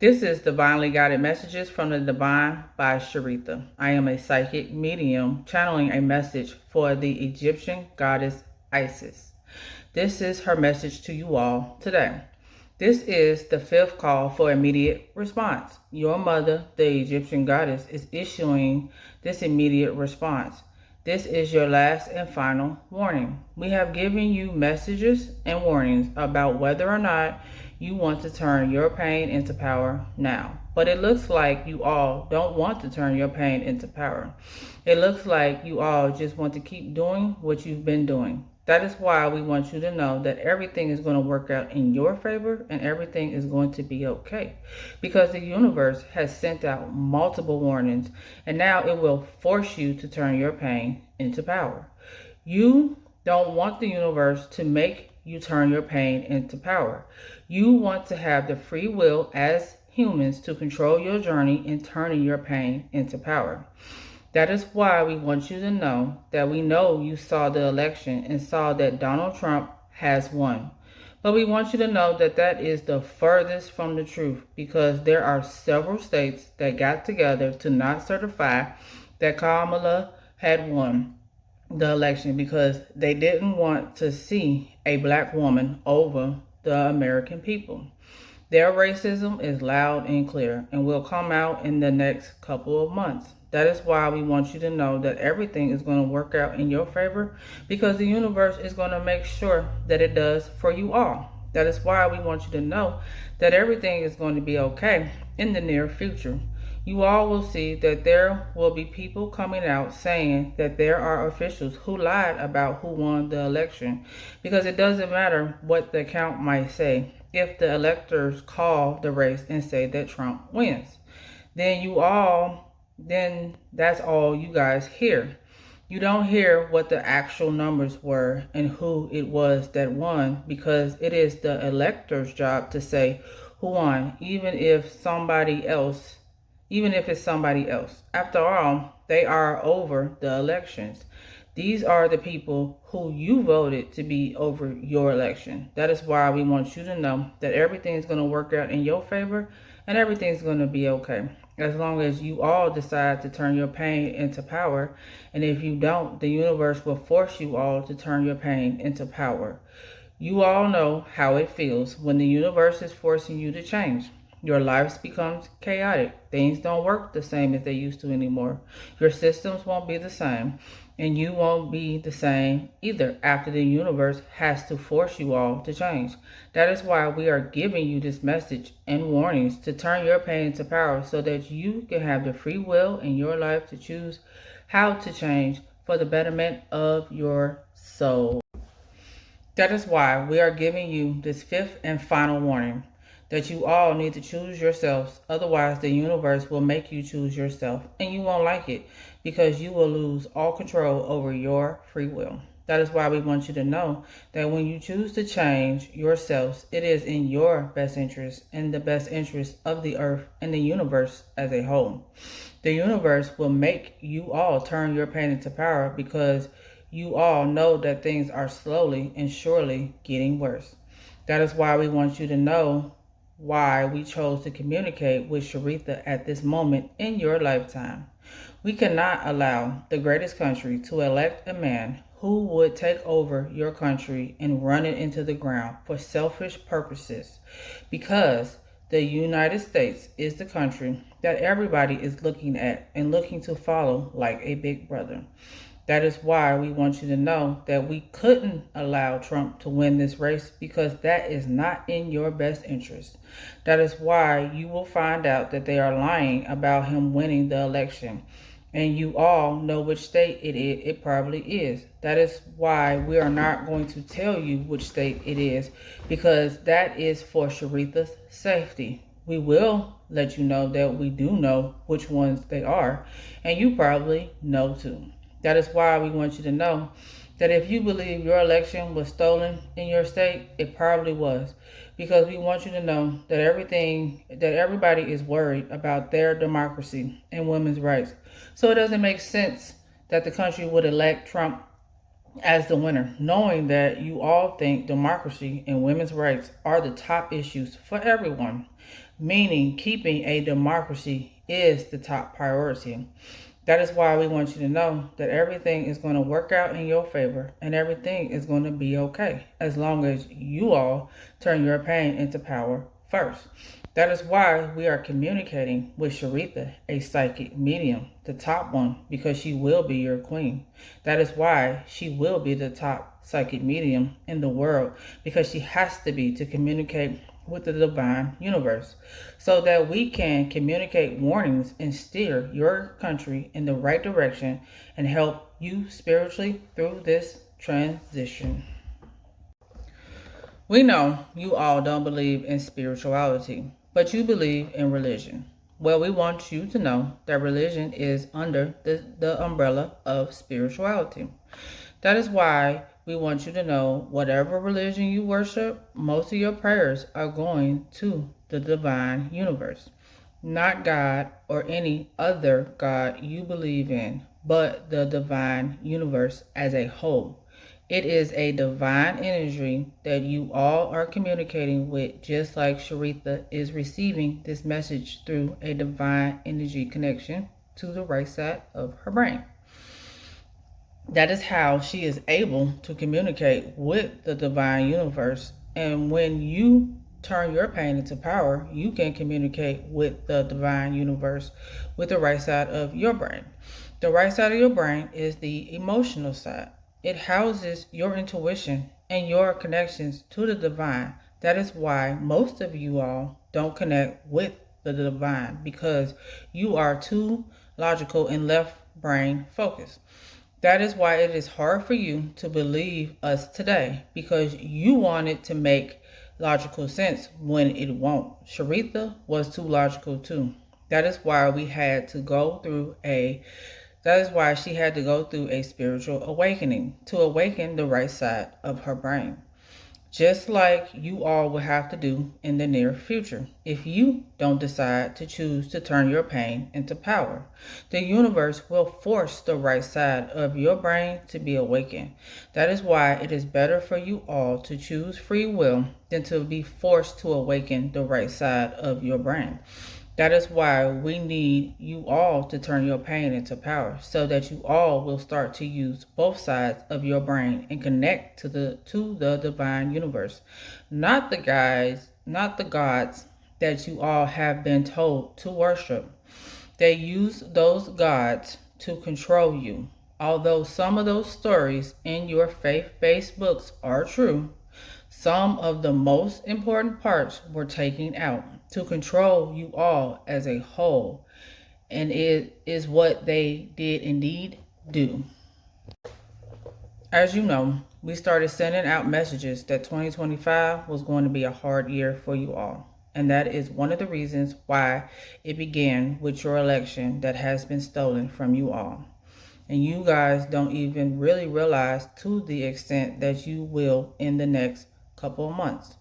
This is Divinely Guided Messages from the Divine by Sharitha. I am a psychic medium channeling a message for the Egyptian goddess Isis. This is her message to you all today. This is the fifth call for immediate response. Your mother, the Egyptian goddess, is issuing this immediate response. This is your last and final warning. We have given you messages and warnings about whether or not you want to turn your pain into power now. But it looks like you all don't want to turn your pain into power. It looks like you all just want to keep doing what you've been doing. That is why we want you to know that everything is going to work out in your favor and everything is going to be okay. Because the universe has sent out multiple warnings and now it will force you to turn your pain into power. You don't want the universe to make you turn your pain into power. You want to have the free will as humans to control your journey in turning your pain into power. That is why we want you to know that we know you saw the election and saw that Donald Trump has won. But we want you to know that that is the furthest from the truth because there are several states that got together to not certify that Kamala had won the election because they didn't want to see a black woman over the American people. Their racism is loud and clear and will come out in the next couple of months. That is why we want you to know that everything is going to work out in your favor because the universe is going to make sure that it does for you all. That is why we want you to know that everything is going to be okay in the near future. You all will see that there will be people coming out saying that there are officials who lied about who won the election because it doesn't matter what the account might say. If the electors call the race and say that Trump wins, then that's all you guys hear. You don't hear what the actual numbers were and who it was that won because it is the elector's job to say who won, even if it's somebody else. After all, they are over the elections. These are the people who you voted to be over your election. That is why we want you to know that everything is going to work out in your favor and everything's going to be okay. As long as you all decide to turn your pain into power. And if you don't, the universe will force you all to turn your pain into power. You all know how it feels when the universe is forcing you to change. Your lives becomes chaotic. Things don't work the same as they used to anymore. Your systems won't be the same. And you won't be the same either after the universe has to force you all to change. That is why we are giving you this message and warnings to turn your pain into power so that you can have the free will in your life to choose how to change for the betterment of your soul. That is why we are giving you this fifth and final warning that you all need to choose yourselves. Otherwise, the universe will make you choose yourself and you won't like it because you will lose all control over your free will. That is why we want you to know that when you choose to change yourselves, it is in your best interest and the best interest of the earth and the universe as a whole. The universe will make you all turn your pain into power because you all know that things are slowly and surely getting worse. That is why we want you to know why we chose to communicate with Sharitha at this moment in your lifetime. We cannot allow the greatest country to elect a man who would take over your country and run it into the ground for selfish purposes because the United States is the country that everybody is looking at and looking to follow like a big brother. That is why we want you to know that we couldn't allow Trump to win this race because that is not in your best interest. That is why you will find out that they are lying about him winning the election. And you all know which state it probably is. That is why we are not going to tell you which state it is because that is for Sharitha's safety. We will let you know that we do know which ones they are, and you probably know too. That is why we want you to know that if you believe your election was stolen in your state, it probably was. Because we want you to know that everybody is worried about their democracy and women's rights. So it doesn't make sense that the country would elect Trump as the winner, knowing that you all think democracy and women's rights are the top issues for everyone. meaning keeping a democracy is the top priority. That is why we want you to know that everything is going to work out in your favor and everything is going to be okay as long as you all turn your pain into power first. That is why we are communicating with Sharitha, a psychic medium, the top one, because she will be your queen. That is why she will be the top psychic medium in the world, because she has to be to communicate with the divine universe so that we can communicate warnings and steer your country in the right direction and help you spiritually through this transition. We know you all don't believe in spirituality, but you believe in religion. Well, we want you to know that religion is under the umbrella of spirituality. That is why we want you to know whatever religion you worship, most of your prayers are going to the divine universe, not God or any other God you believe in, but the divine universe as a whole. It is a divine energy that you all are communicating with, just like Sharitha is receiving this message through a divine energy connection to the right side of her brain. That is how she is able to communicate with the divine universe. And when you turn your pain into power, you can communicate with the divine universe with the right side of your brain. The right side of your brain is the emotional side. It houses your intuition and your connections to the divine. That is why most of you all don't connect with the divine, because you are too logical and left brain focused. That is why it is hard for you to believe us today, because you want it to make logical sense when it won't. Sharitha was too logical too. That is why she had to go through a spiritual awakening to awaken the right side of her brain. Just like you all will have to do in the near future if you don't decide to choose to turn your pain into power. The universe will force the right side of your brain to be awakened. That is why it is better for you all to choose free will than to be forced to awaken the right side of your brain. That is why we need you all to turn your pain into power, so that you all will start to use both sides of your brain and connect to the divine universe. Not the gods that you all have been told to worship. They use those gods to control you. Although some of those stories in your faith-based books are true, some of the most important parts were taken out to control you all as a whole, and it is what they did indeed do. As you know, we started sending out messages that 2025 was going to be a hard year for you all. And that is one of the reasons why it began with your election that has been stolen from you all. And you guys don't even really realize to the extent that you will in the next couple of months.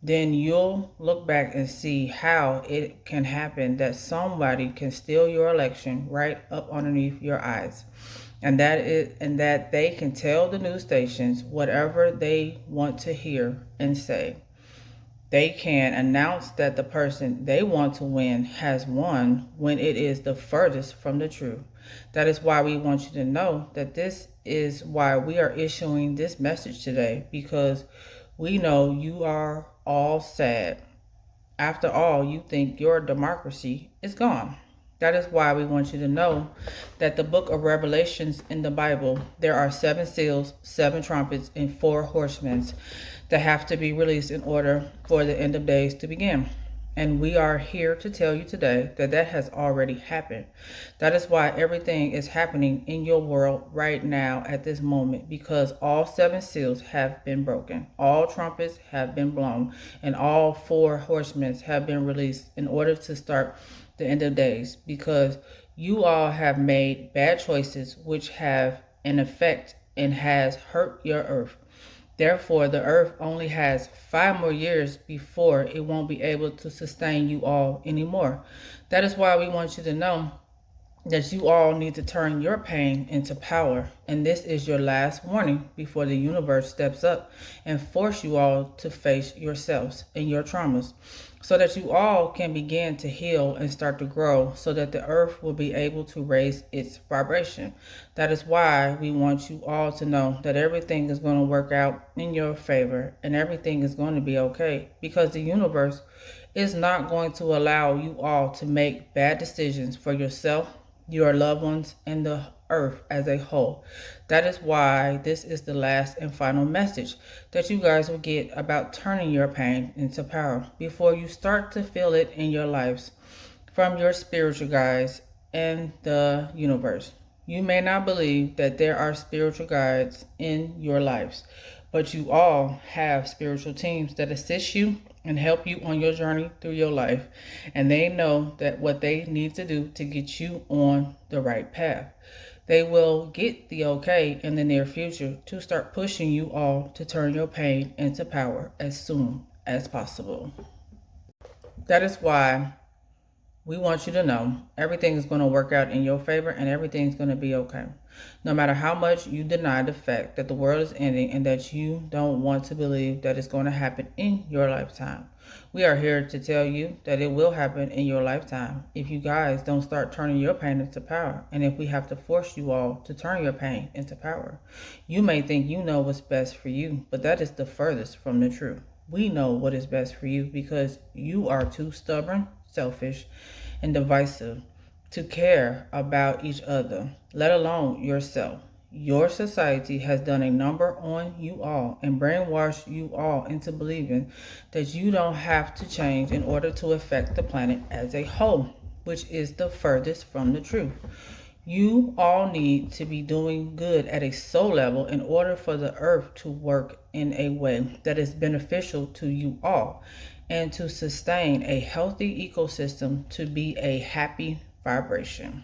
Then you'll look back and see how it can happen that somebody can steal your election right up underneath your eyes. And that they can tell the news stations whatever they want to hear and say. They can announce that the person they want to win has won when it is the furthest from the truth. That is why we want you to know that this is why we are issuing this message today, because we know you are all sad. After all, you think your democracy is gone. That is why we want you to know that the book of Revelations in the Bible, there are 7 seals, 7 trumpets, and 4 horsemen that have to be released in order for the end of days to begin. And we are here to tell you today that that has already happened. That is why everything is happening in your world right now at this moment, because all 7 seals have been broken, all trumpets have been blown, and all 4 horsemen have been released in order to start the end of days, because you all have made bad choices which have an effect and has hurt your earth. Therefore, the earth only has 5 more years before it won't be able to sustain you all anymore. That is why we want you to know that you all need to turn your pain into power. And this is your last warning before the universe steps up and force you all to face yourselves and your traumas so that you all can begin to heal and start to grow so that the earth will be able to raise its vibration. That is why we want you all to know that everything is going to work out in your favor and everything is going to be okay, because the universe is not going to allow you all to make bad decisions for yourself, your loved ones, and the earth as a whole. That is why this is the last and final message that you guys will get about turning your pain into power before you start to feel it in your lives from your spiritual guides and the universe. You may not believe that there are spiritual guides in your lives, but you all have spiritual teams that assist you and help you on your journey through your life. And they know that what they need to do to get you on the right path. They will get the okay in the near future to start pushing you all to turn your pain into power as soon as possible. That is why we want you to know everything is going to work out in your favor and everything's going to be okay. No matter how much you deny the fact that the world is ending and that you don't want to believe that it's going to happen in your lifetime, we are here to tell you that it will happen in your lifetime if you guys don't start turning your pain into power, and if we have to force you all to turn your pain into power. You may think you know what's best for you, but that is the furthest from the truth. We know what is best for you because you are too stubborn, selfish, and divisive to care about each other, let alone yourself. Your society has done a number on you all and brainwashed you all into believing that you don't have to change in order to affect the planet as a whole, which is the furthest from the truth. You all need to be doing good at a soul level in order for the earth to work in a way that is beneficial to you all and to sustain a healthy ecosystem to be a happy vibration.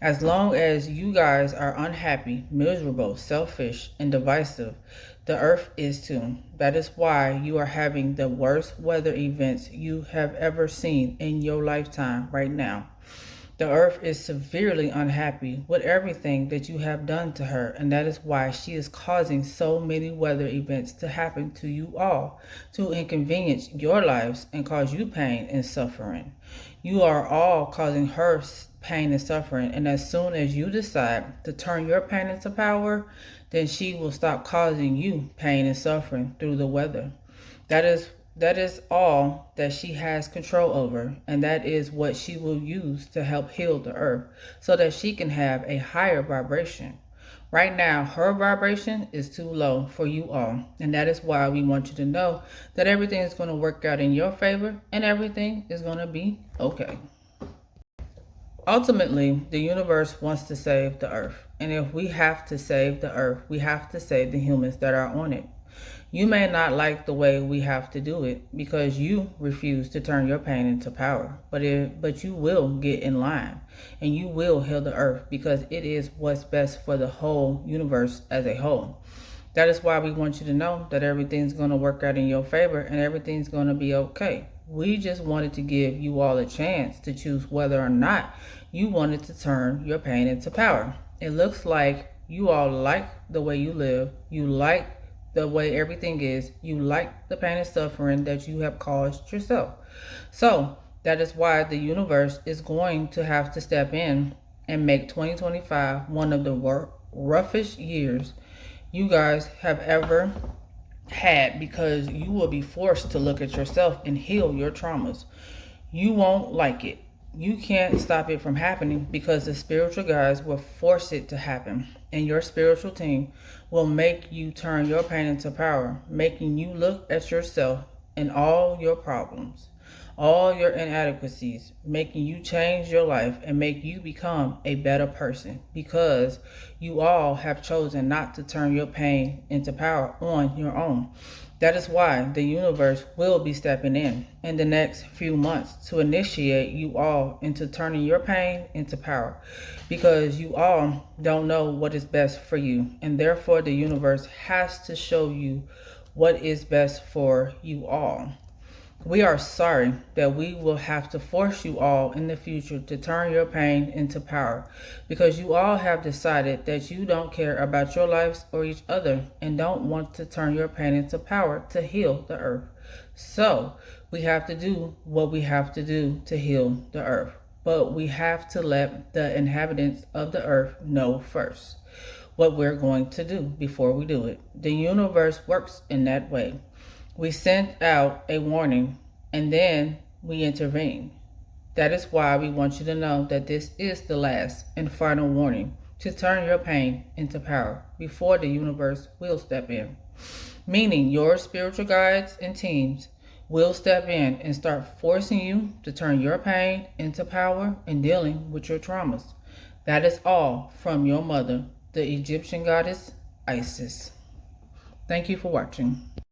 As long as you guys are unhappy, miserable, selfish, and divisive, the earth is too. That is why you are having the worst weather events you have ever seen in your lifetime right now. The earth is severely unhappy with everything that you have done to her, and that is why she is causing so many weather events to happen to you all, to inconvenience your lives and cause you pain and suffering. You are all causing her pain and suffering, and as soon as you decide to turn your pain into power, then she will stop causing you pain and suffering through the weather. That is all that she has control over, and that is what she will use to help heal the earth so that she can have a higher vibration. Right now, her vibration is too low for you all, and that is why we want you to know that everything is going to work out in your favor and everything is going to be okay. Ultimately, the universe wants to save the earth, and if we have to save the earth, we have to save the humans that are on it. You may not like the way we have to do it because you refuse to turn your pain into power, but you will get in line and you will heal the earth because it is what's best for the whole universe as a whole. That is why we want you to know that everything's going to work out in your favor and everything's going to be okay. We just wanted to give you all a chance to choose whether or not you wanted to turn your pain into power. It looks like you all like the way you live. You like the way everything is. You like the pain and suffering that you have caused yourself. So that is why the universe is going to have to step in and make 2025 one of the roughest years you guys have ever had, because you will be forced to look at yourself and heal your traumas. You won't like it. You can't stop it from happening because the spiritual guides will force it to happen. And your spiritual team will make you turn your pain into power, making you look at yourself and all your problems, all your inadequacies, making you change your life and make you become a better person because you all have chosen not to turn your pain into power on your own. That is why the universe will be stepping in the next few months to initiate you all into turning your pain into power, because you all don't know what is best for you, and therefore the universe has to show you what is best for you all. We are sorry that we will have to force you all in the future to turn your pain into power, because you all have decided that you don't care about your lives or each other and don't want to turn your pain into power to heal the earth. So we have to do what we have to do to heal the earth, but we have to let the inhabitants of the earth know first what we're going to do before we do it. The universe works in that way. We sent out a warning and then we intervene. That is why we want you to know that this is the last and final warning to turn your pain into power before the universe will step in. Meaning your spiritual guides and teams will step in and start forcing you to turn your pain into power in dealing with your traumas. That is all from your mother, the Egyptian goddess Isis. Thank you for watching.